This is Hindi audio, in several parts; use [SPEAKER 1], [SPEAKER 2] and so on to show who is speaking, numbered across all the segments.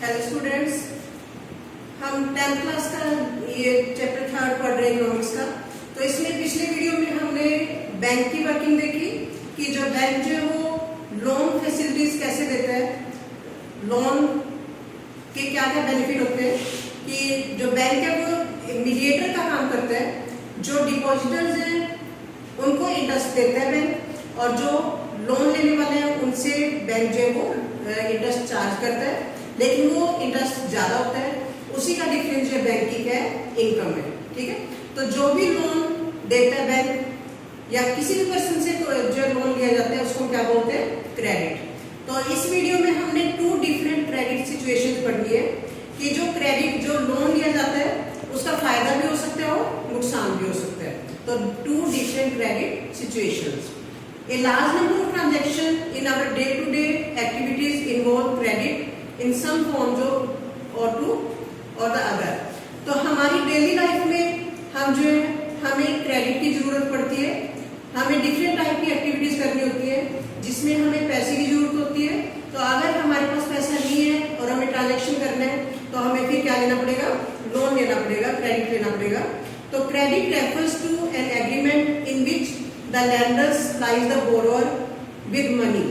[SPEAKER 1] हेलो स्टूडेंट्स, हम 10th क्लास का ये चैप्टर 3 पढ़ रहे हैं इकोनॉमिक्स का। तो इसमें पिछले वीडियो में हमने बैंक की वर्किंग देखी कि जो बैंक जो है वो लोन फैसिलिटीज कैसे देता है, लोन के क्या क्या बेनिफिट होते हैं, कि जो बैंक है वो मीडिएटर का काम करता है, जो डिपॉजिटर्स हैं उनको इंटरेस्ट देता है बैंक, और जो लोन लेने वाले हैं उनसे बैंक जो है वो इंटरेस्ट चार्ज करता है, लेकिन वो इंटरेस्ट ज्यादा होता है। उसी का डिफरेंस जो बैंक की क्या है, इनकम है। ठीक है, तो जो भी लोन देता है बैंक या किसी भी पर्सन से जो लोन लिया जाता है उसको क्या बोलते हैं, क्रेडिट। तो इस वीडियो में हमने 2 डिफरेंट क्रेडिट सिचुएशंस पढ़नी है कि जो क्रेडिट जो लोन लिया जाता है उसका फायदा भी हो सकता है और नुकसान भी हो सकता है। तो 2 different credit situations. A large number of transactions in our day-to-day activities involve credit in some form or the other। तो हमारी डेली लाइफ में हम जो है हमें क्रेडिट की जरूरत पड़ती है। हमें डिफरेंट टाइप की एक्टिविटीज करनी होती है जिसमें हमें पैसे की जरूरत होती है। तो अगर हमारे पास पैसा नहीं है और हमें ट्रांजेक्शन करना है तो हमें फिर क्या लेना पड़ेगा, लोन लेना पड़ेगा, क्रेडिट लेना पड़ेगा। तो credit refers to an agreement in which the lender supplies the borrower with money,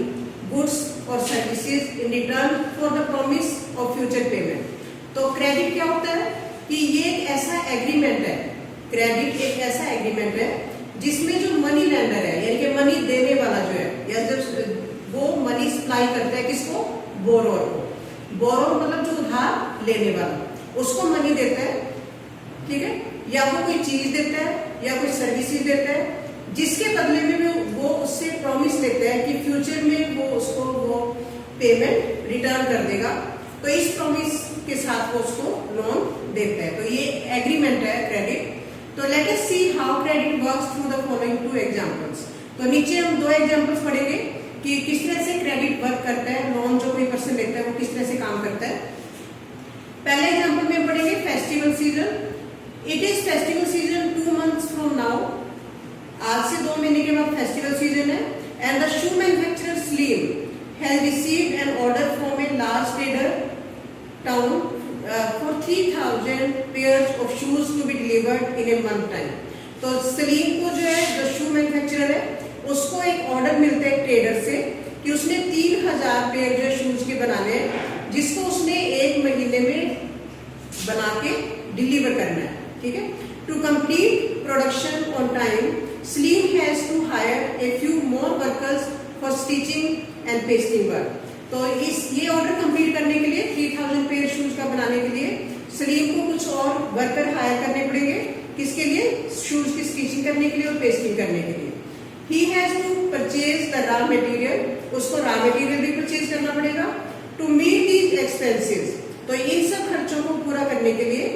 [SPEAKER 1] goods or services in return for the promise of future payment। तो क्रेडिट क्या होता है कि ये एक ऐसा एग्रीमेंट है, क्रेडिट एक ऐसा एग्रीमेंट है जिसमें जो मनी लेंडर है यानी कि मनी देने वाला जो है या जब वो मनी सप्लाई करता है किसको, बोरोवर को। बोरोवर मतलब जो उधार लेने वाला, उसको मनी देता है। ठीक है, या वो कोई चीज देता है या कोई सर्विसेज देता है जिसके बदले में वो उससे प्रॉमिस लेता है कि फ्यूचर में वो उसको वो पेमेंट रिटर्न कर देगा। तो इस प्रॉमिस के साथ वो उसको लोन देता है। तो ये एग्रीमेंट है क्रेडिट। तो let us see how credit works through the following 2 examples. तो नीचे हम 2 एग्जांपल्स पढ़ेंगे कि किस तरह से क्रेडिट वर्क करता है, लोन जो कोई पर्सन लेता है वो किस तरह से काम करता है। पहले एग्जांपल में पढ़ेंगे festival season. It is festival season 2 months from now. आज से 2 महीने के बाद फेस्टिवल सीजन है। And the shoe manufacturer Saleem has received an order from a large trader town for 3000 pairs of shoes to be delivered in a month time. तो सलीम को जो है, जो शू मैन्युफैक्चरर है, उसको एक ऑर्डर मिलता है ट्रेडर से कि उसने 3000 पेयर जो शूज के बनाने हैं, जिसको उसने 1 महीने में बना के डिलीवर करना है। ठीक है, to complete production on time Saleem has to hire a few more workers for stitching and pasting work। तो ये ऑर्डर कंप्लीट करने के लिए 3000 पेयर शूज का बनाने के लिए सलीम को कुछ और वर्कर हायर करने पड़ेंगे। किसके लिए, शूज की स्टिचिंग करने के लिए और पेस्टिंग करने के लिए। He has to purchase the raw material, उसको रॉ मटेरियल भी परचेज करना पड़ेगा। To meet these expenses, तो इन सब खर्चों को पूरा करने के लिए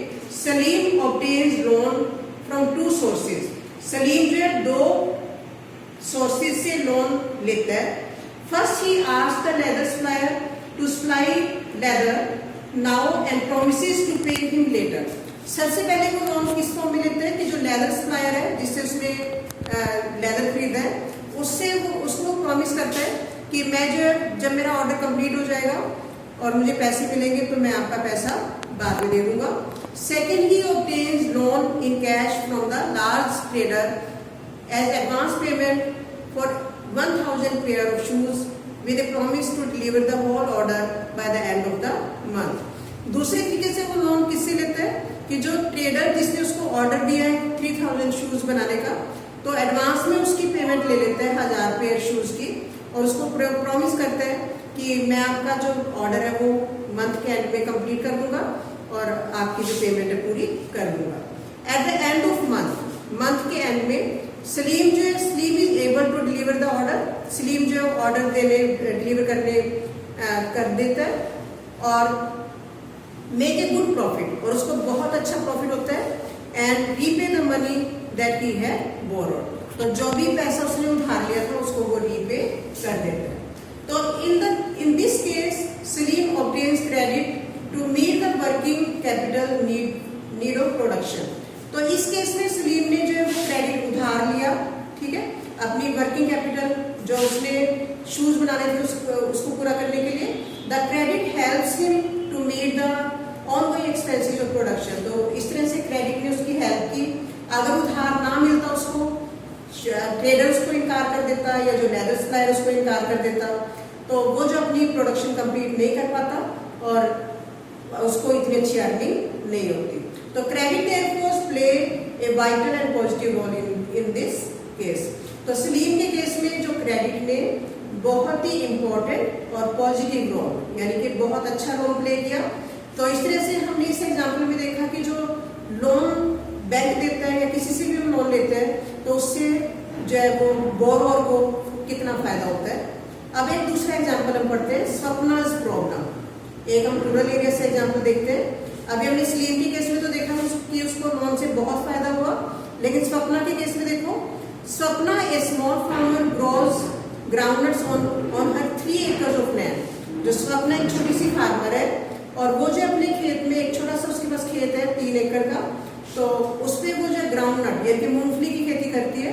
[SPEAKER 1] Salim obtains loan from 2 sources। Salim जो है 2 सोर्सेज से लोन लेता है। First he asks the leather supplier to supply leather now and promises to pay him later. सबसे पहले वो लोन किस फॉर्म में लेता है कि जो लेदर सप्लायर है जिससे उसने लेदर खरीदा है, उससे वो उसको प्रॉमिस करता है कि मैं जो है जब मेरा ऑर्डर कंप्लीट हो जाएगा और मुझे पैसे मिलेंगे तो मैं आपका पैसा बाद में दे दूंगा। Second, he obtains loan in cash from the large trader as advance payment for 1000 pair of shoes with a promise to deliver the whole order by the end of the month। दूसरे तरीके से वो लोन किससे लेता है कि जो ट्रेडर जिसने उसको ऑर्डर दिया है 3000 शूज बनाने का, तो एडवांस में उसकी पेमेंट ले लेता है 1000 पेयर शूज की, और उसको प्रॉमिस करता है कि मैं आपका जो ऑर्डर है वो मंथ के एंड में कंप्लीट कर दूंगा और आपकी जो पेमेंट है पूरी कर दूंगा। At the end of month के एंड में सलीम जो है, Saleem is able to deliver the order. Saleem जो है ऑर्डर डिलीवर करने कर देता है और मेक ए गुड प्रॉफिट, और उसको बहुत अच्छा प्रॉफिट होता है। And repay the money that he है बोरोड। तो जो भी पैसा उसने उधार लिया था उसको वो रीपे कर देता है। तो in this case Saleem obtains credit to meet the working capital need of production. तो इस केस में सलीम ने जो है वो क्रेडिट उधार लिया। ठीक है, अपनी वर्किंग कैपिटल जो उसने शूज बनाने थे उसको पूरा करने के लिए। The credit helps him to meet production. तो इस तरह से क्रेडिट ने उसकी हेल्प की। अगर उधार ना मिलता उसको, ट्रेडर उसको इनकार कर देता या जो लेदर सप्लायर उसको इनकार कर देता, तो वो जो अपनी प्रोडक्शन कंप्लीट नहीं कर पाता और उसको इतनी अच्छी अर्निंग नहीं होती। तो credit therefore play a vital and positive role in this case. तो सलीम के केस में जो क्रेडिट ने बहुत ही इंपॉर्टेंट और पॉजिटिव रोल, यानी कि बहुत अच्छा रोल प्ले किया। तो इस तरह से हमने इस एग्जाम्पल में देखा कि जो लोन बैंक देता है या किसी से भी हम लोन लेते हैं तो उससे जो है वो बोरोअर को कितना फायदा होता है। अब एक दूसरा एग्जाम्पल हम पढ़ते हैं, स्वप्ना's प्रॉब्लम। एक हम रूरल एरिया से एग्जाम्पल देखते हैं। अभी हमने सलीम के केस में तो देखा कि उसको लोन से बहुत फायदा हुआ, लेकिन स्वप्ना के केस में देखो, Swapna a small farmer grows groundnuts on her 3 acres of land. जो स्वप्ना एक छोटी सी फार्मर है और वो जो अपने खेत में एक छोटा सा उसके पास खेत है 3 एकड़ का, तो उसमें वो जो ग्राउंडनट यानी कि मूंगफली की खेती करती है।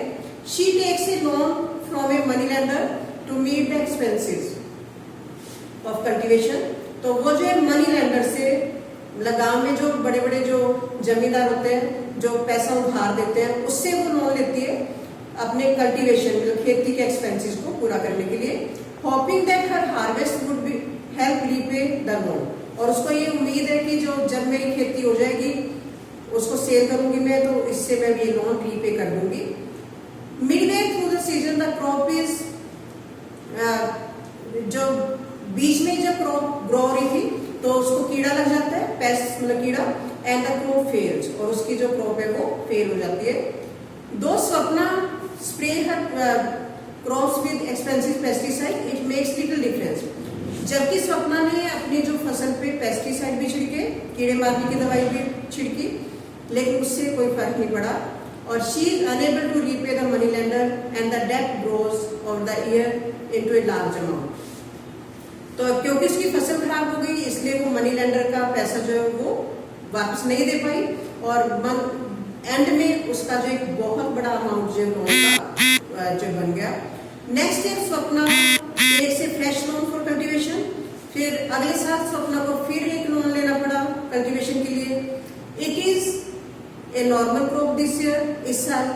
[SPEAKER 1] She takes a loan from a money lender to meet the expenses of cultivation. तो वो जो है मनी लेंडर से, गांव में जो बड़े बड़े जो जमींदार होते हैं जो पैसा उधार देते हैं, उससे वो लोन लेती है अपने कल्टीवेशन मतलब खेती के एक्सपेंसेस को पूरा करने के लिए, hoping that her harvest would be help repay the loan. और उसको ये उम्मीद है कि जो जब मेरी खेती हो जाएगी उसको सेल करूंगी मैं, तो इससे मैं ये लोन रीपे कर दूंगी। Midway through the season the crop is, जो बीच में जब क्रॉप ग्रो हो रही थी तो उसको कीड़ा लग जाता है, पेस्ट मतलब कीड़ा, एंड द क्रॉप फेल्स, और उसकी जो क्रॉप है वो फेल हो जाती है। दो Swapna spray her crops with expensive pesticide, it makes little difference. जबकि स्वप्ना ने अपनी जो फसल पे पेस्टिसाइड भी छिड़के, कीड़े मारने की दवाई भी छिड़की, लेकिन उससे कोई फर्क नहीं पड़ा। और she is unable to repay the money lender and the debt grows over the year into a large amount. तो क्योंकि उसकी फसल खराब हो गई इसलिए वो मनी लेंडर का पैसा जो है वो वापस नहीं दे पाई, और एंड में उसका जो एक बहुत बड़ा अमाउंट जो लोन का जो बन गया। नेक्स्ट ईयर स्वप्ना एक से फ्रेश लोन फॉर कल्टीवेशन। फिर अगले साल स्वप्ना को फिर एक लोन लेना पड़ा कल्टीवेशन के लिए। It is a normal crop this year, इस साल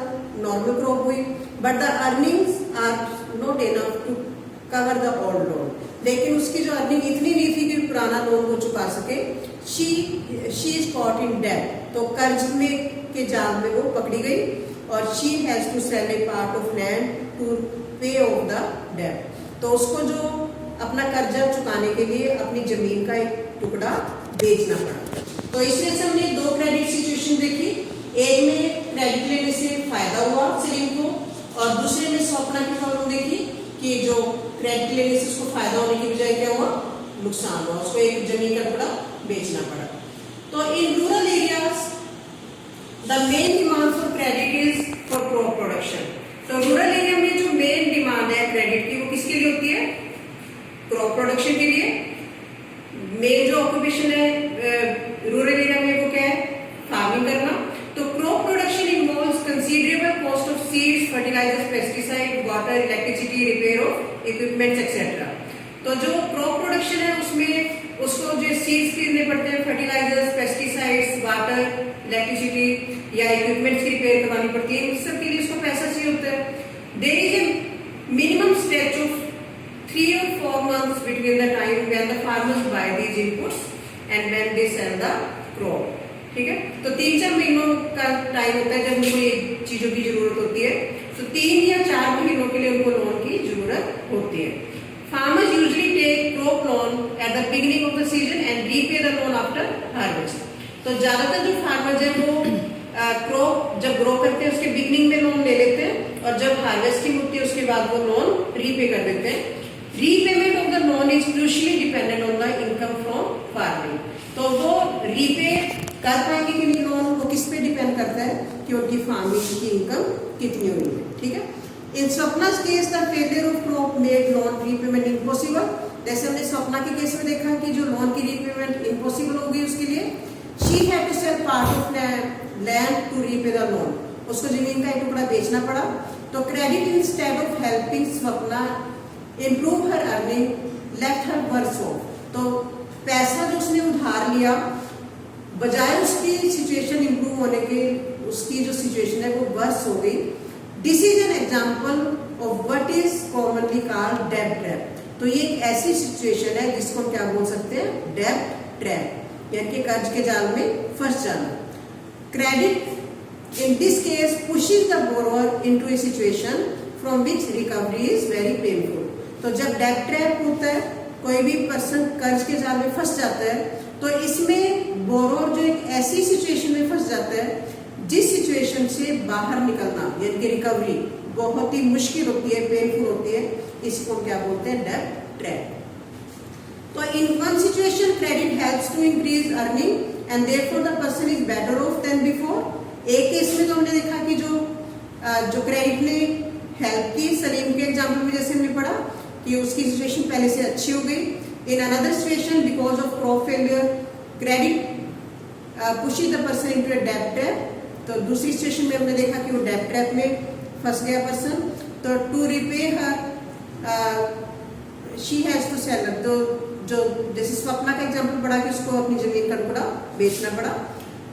[SPEAKER 1] नॉर्मल क्रॉप हुई, but the earnings are not enough to cover the old loan. लेकिन उसकी जो अर्निंग इतनी नहीं थी कि पुराना लोन को चुका सके। She is caught in debt, तो कर्ज में के जाल में वो पकड़ी गई, और she has to sell a part of land to pay off the debt. तो उसको जो अपना कर्जा चुकाने के लिए अपनी जमीन का एक टुकड़ा बेचना पड़ा। तो इसमें से हमने 2 क्रेडिट सिचुएशन देखी। एक में क्रेडिट लेने से फायदा हुआ सलीम को, और दूसरे में स्वप्ना की प्रॉब्लम देखी कि जो क्रेडिट लेने से उसको फायदा होने की बजाय क्या हुआ, नुकसान हुआ, उसको एक जमीन का टुकड़ा बेचना पड़ा। तो in rural areas the main demand for credit is for crop production. तो रूरल एरिया में जो मेन डिमांड है क्रेडिट की वो किसके लिए होती है, क्रॉप प्रोडक्शन के लिए। मेन जो ऑक्यूपेशन है रूरल एरिया में वो क्या है, फार्मिंग करना। तो crop production involves considerable cost of seeds, fertilisers, pesticide, water, electricity, repair of equipments etcetera. तो जो क्रॉप प्रोडक्शन है उसमें उसको जो सीड्स खरीदने पड़ते हैं, फर्टिलाइजर्स, पेस्टिसाइड्स, वाटर, इलेक्ट्रिसिटी या इक्विपमेंट्स की रिपेयर करवानी पड़ती है। इन सब के लिए उसको पैसा चाहिए होता है। There is a minimum stretch of 3 or 4 months between the time when the farmers buy these inputs and when they sell the crop। ठीक है, तो 3-4 महीनों का टाइम होता है जब उनको ये चीजों की जरूरत होती है। तो 3 या 4 महीनों के लिए उनको लोन की जरूरत होती है। Farmers usually take crop loan at the beginning of the season and repay the loan after harvest। तो ज्यादातर जो फार्मर्स है वो क्रॉप जब ग्रो करते हैं उसके बिगनिंग में लोन ले लेते हैं, और जब हार्वेस्टिंग होती है उसके बाद वो लोन रीपे कर देते हैं। Repayment of the loan is crucially dependent on the income from farming. तो वो रीपे कर पाएंगे कि नहीं लोन, वो किस पे डिपेंड करता है कि उनकी फार्मिंग की इनकम कितनी हुई है। ठीक है, इन स्वप्ना's case the failure of crop made loan repayment impossible. जैसे हमने स्वप्ना के केस में देखा कि जो लोन की रीपेमेंट इम्पॉसिबल हो गई उसके लिए she had to sell part of land to repay the loan, उसको जमीन का एक टुकड़ा बेचना पड़ा। तो credit instead of helping Swapna improve her earning left her worse off. तो पैसा जो उसने उधार लिया बजाय उसकी सिचुएशन इंप्रूव होने के उसकी जो सिचुएशन है वो वर्स हो गई। This is an example of what is commonly called डेब्ट ट्रैप। तो ये एक ऐसी सिचुएशन है जिसको हम क्या बोल सकते हैं, डेब्ट ट्रैप, यानी कि कर्ज के जाल में फंस जाना। Credit in this case pushes the borrower into A situation from which recovery is very painful. तो जब डेब्ट ट्रैप होता है, कोई भी पर्सन कर्ज के जाल में फंस जाता है, तो इसमें बोरोअर जो एक ऐसी सिचुएशन में फंस जाता है जिस सिचुएशन से बाहर निकलना यानी कि रिकवरी बहुत ही मुश्किल होती है, पेनफुल होती है, इसको हम क्या बोलते हैं, डेब्ट ट्रैप। तो in one situation credit helps to increase earning and therefore the person is better off than before. एक केस में तो हमने देखा कि जो क्रेडिट ने हेल्प की, सलीम के एग्जाम्पल में जैसे हमने पढ़ा कि उसकी सिचुएशन पहले से अच्छी हो गई। In another situation because of crop failure credit pushes the person into a डेब्ट ट्रैप। तो दूसरी सिचुएशन में हमने देखा कि वो डेब्ट ट्रैप में फंस गया पर्सन। तो to repay her she has to sell. तो जो जैसे स्वप्ना का एग्जांपल पढ़ा कि उसको अपनी जमीन का टुकड़ा बेचना पड़ा।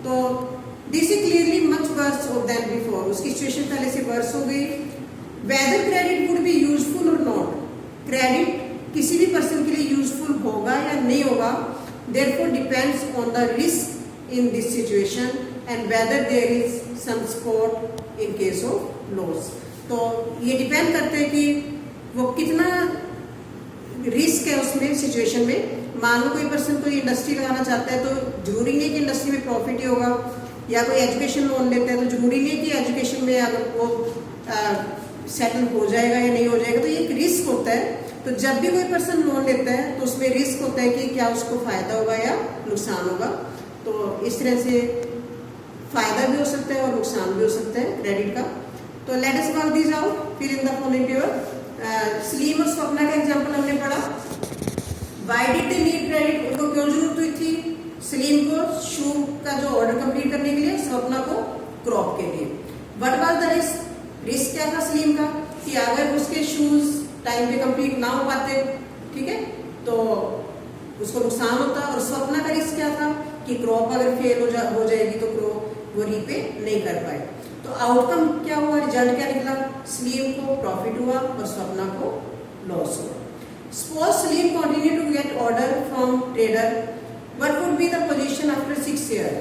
[SPEAKER 1] तो this is clearly much worse than before, उसकी सिचुएशन पहले से वर्स हो गई। Whether credit would be useful और नॉट, क्रेडिट किसी भी पर्सन के लिए यूजफुल होगा या नहीं होगा, therefore depends on the risk in this situation and whether there is some support in case of loss. तो ये डिपेंड करते हैं कि वो कितना रिस्क है उसमें सिचुएशन में। मान लो कोई पर्सन कोई इंडस्ट्री लगाना चाहता है, तो जरूरी नहीं कि इंडस्ट्री में प्रॉफिट ही होगा, या कोई एजुकेशन लोन लेता है तो जरूरी नहीं कि एजुकेशन में अगर वो सेटल हो जाएगा या नहीं हो जाएगा, तो ये एक रिस्क होता है। तो जब भी कोई पर्सन लोन लेता है तो उसमें रिस्क होता है कि क्या उसको फायदा होगा या नुकसान होगा। तो इस तरह से फायदा भी हो सकता है और नुकसान भी हो सकता है क्रेडिट का। तो let us work this out, fill in the following table. Salim और स्वप्ना का एग्जांपल हमने पढ़ा। Why did they need credit, उनको क्यों जरूरत हुई थी? सलीम को शू का जो ऑर्डर कंप्लीट करने के लिए, स्वप्ना को क्रॉप के लिए। What was the risk, risk क्या था सलीम का कि अगर उसके शूज टाइम पे कंप्लीट ना हो पाते, ठीक है, तो उसको नुकसान होता। और स्वप्ना का रिस्क क्या था कि क्रॉप अगर फेल हो जाएगी तो क्रॉप वो रीपे नहीं कर पाए। तो आउटकम क्या हुआ, रिजल्ट क्या निकला? सलीम को प्रॉफिट हुआ और स्वप्ना को लॉस हुआ। Suppose Salim continue to get order from trader, what would be the position after 6 year.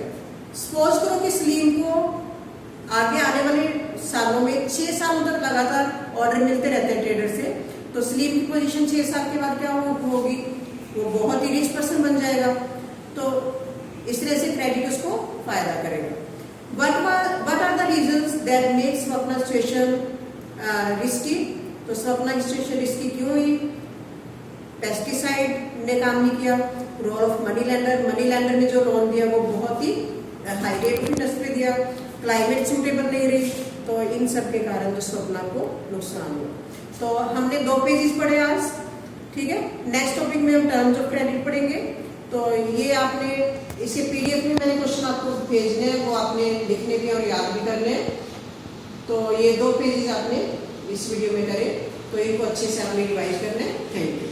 [SPEAKER 1] Suppose करो कि सलीम को आगे आने वाले सालों में 6 सालों तक लगातार ऑर्डर मिलते रहते हैं ट्रेडर से, तो सलीम की पोजीशन 6 साल के बाद क्या होगी? वो बहुत ही रिच पर्सन बन जाएगा। तो इस तरह से क्रेडिट उसको फायदा करेगा। What are the reasons that make Swapna situation risky? तो स्वप्ना की सिचुएशन रिस्की क्यों हुई? पेस्टिसाइड ने काम नहीं किया, रोल ऑफ मनी लैंडर ने जो लोन दिया वो बहुत ही हाई रेट ऑफ इंटरेस्ट पे दिया, क्लाइमेट सूटेबल नहीं रही, तो इन सब के कारण जो स्वप्ना को नुकसान हुआ। तो हमने 2 पेजेस पढ़े आज, ठीक है। नेक्स्ट टॉपिक में हम टर्म्स ऑफ क्रेडिट पढ़ेंगे। तो ये आपने इसे पीडीएफ में मैंने क्वेश्चन आपको भेजने हैं, वो आपने लिखने के और याद भी करने हैं। तो ये 2 पेजेस आपने इस वीडियो में करें, तो इनको अच्छे से आपने रिवाइज करना है। Thank you.